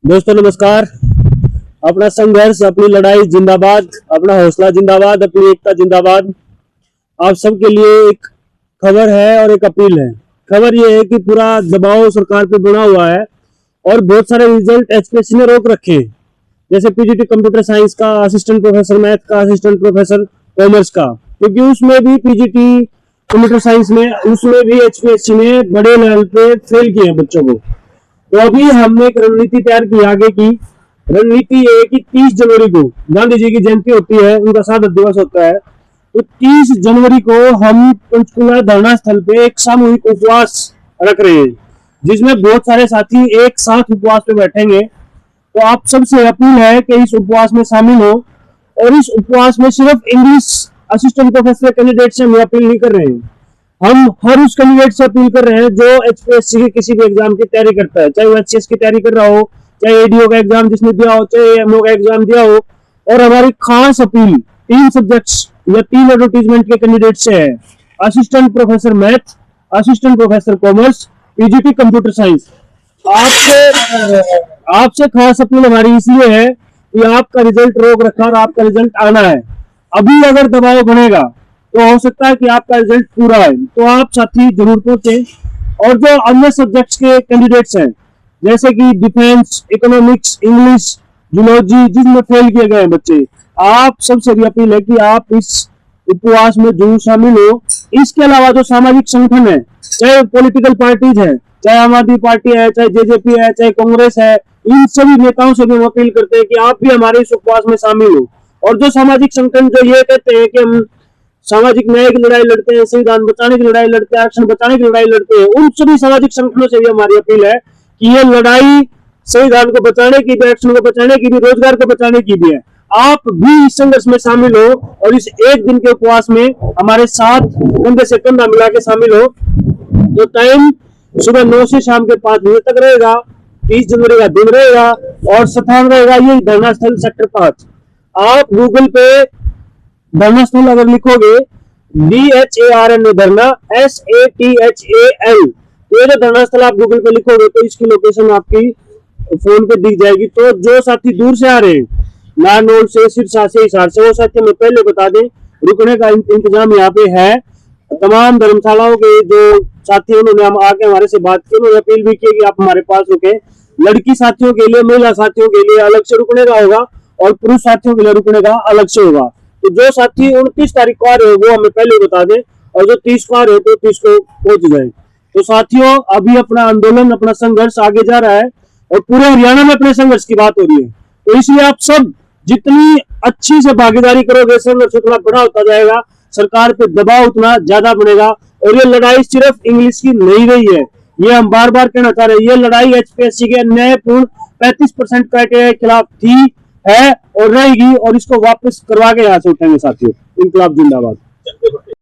दोस्तों नमस्कार। अपना संघर्ष, अपनी लड़ाई जिंदाबाद, अपना हौसला जिंदाबाद, अपनी एकता जिंदाबाद। आप सबके लिए एक खबर है और एक अपील है। खबर ये है कि पूरा दबाव सरकार पे बना हुआ है और बहुत सारे रिजल्ट एचपीएससी ने रोक रखे हैं, जैसे पीजीटी कंप्यूटर साइंस का, असिस्टेंट प्रोफेसर मैथ का, असिस्टेंट प्रोफेसर कॉमर्स का, क्योंकि उसमें भी पीजीटी कंप्यूटर साइंस में उसमें भी एचपीएससी ने बड़े लेवल पे फेल किए हैं बच्चों को। तो अभी हमने एक रणनीति तैयार की आगे की। रणनीति ये है कि 30 जनवरी को गांधी जी की जयंती होती है, उनका शहादत दिवस होता है। तो 30 जनवरी को हम पंचकुला धरना स्थल पे एक सामूहिक उपवास रख रहे हैं, जिसमें बहुत सारे साथी एक साथ उपवास पे बैठेंगे। तो आप सबसे अपील है कि इस उपवास में शामिल हो, और इस उपवास में सिर्फ इंग्लिश असिस्टेंट प्रोफेसर कैंडिडेट से हम अपील नहीं कर रहे हैं, हम हर उस कैंडिडेट से अपील कर रहे हैं जो एचपीएससी के किसी भी एग्जाम की तैयारी करता है, चाहे वो एचसीएस की तैयारी कर रहा हो, चाहे एडीओ का एग्जाम जिसने दिया हो, चाहे एमओ का एग्जाम दिया हो। और हमारी खास अपील 3 सब्जेक्ट्स या 3 एडवर्टीजमेंट के कैंडिडेट से है: assistant professor math, assistant professor commerce, PGT computer science. आपसे खास अपील हमारी इसलिए है कि आपका रिजल्ट रोक रखा और आपका रिजल्ट आना है। अभी अगर दबाव बढ़ेगा तो हो सकता है कि आपका रिजल्ट पूरा है। तो आप साथी जरूर पहुंचे। और जो अन्य सब्जेक्ट्स के कैंडिडेट्स हैं, जैसे कि डिफेंस, इकोनॉमिक्स, इंग्लिश, जूलॉजी, जिसमें फेल किए गए हैं बच्चे, आप सबसे भी अपील है कि आप इस उपवास में जरूर शामिल हो। इसके अलावा जो सामाजिक संगठन है, चाहे पॉलिटिकल पार्टीज है, चाहे आम आदमी पार्टी है, चाहे जेजेपी है, चाहे कांग्रेस है, इन सभी नेताओं से भी हम अपील करते हैं कि आप भी हमारे इस उपवास में शामिल हो। और जो सामाजिक संगठन जो ये कहते हैं कि हम सामाजिक न्याय की लड़ाई लड़ते हैं, संविधान बचाने की लड़ाई लड़ते हैं, आरक्षण बचाने की लड़ाई लड़ते हैं, उन सभी सामाजिक संगठनों से भी हमारी अपील है कि ये लड़ाई संविधान को बचाने की भी, आरक्षण को बचाने की भी, रोजगार को बचाने की भी है। आप भी इस संघर्ष में शामिल हो और इस एक दिन के उपवास में हमारे साथ कंधे से कंधा मिला के शामिल हो। तो टाइम सुबह 9 से शाम के 5 बजे तक रहेगा। 30 जनवरी का दिन रहेगा और स्थान रहेगा ये धरना स्थल सेक्टर 5। आप गूगल पे धरना स्थल अगर लिखोगे DHARN धरना SATHAL, तो ये जो धरना स्थल आप गूगल पे लिखोगे तो इसकी लोकेशन आपकी फोन पे दिख जाएगी। तो जो साथी दूर से आ रहे हैं, नारनौल से, सिरसा से, हिसार से, वो साथी हमें पहले बता दें, रुकने का इंतजाम यहाँ पे है। तमाम धर्मशालाओं के जो साथी उन्होंने हम आके हमारे से बात की, उन्होंने अपील भी की कि आप हमारे पास रुके। लड़की साथियों के लिए, महिला साथियों के लिए अलग से रुकने का होगा और पुरुष साथियों के लिए रुकने का अलग से होगा। तो जो साथी 29 तारीख को आ रहे हो वो हमें पहले बता दें, और जो 30 को आ रहे हो तो 30 को पहुंच जाए। तो साथियों, अभी अपना आंदोलन, अपना संघर्ष आगे जा रहा है और पूरे हरियाणा में अपने संघर्ष की बात हो रही है। तो इसलिए आप सब जितनी अच्छी से भागीदारी करोगे, संघर्ष उतना बड़ा होता जाएगा, सरकार पे दबाव उतना ज्यादा बनेगा। और ये लड़ाई सिर्फ इंग्लिश की नहीं रही है, ये हम बार बार कहना चाह रहे हैं, ये लड़ाई एचपीएससी के न्यायपूर्ण 35% क्राइटेरिया के खिलाफ थी, है और रहेगी, और इसको वापस करवा के यहाँ से उठेंगे साथियों। इनकलाब जिंदाबाद।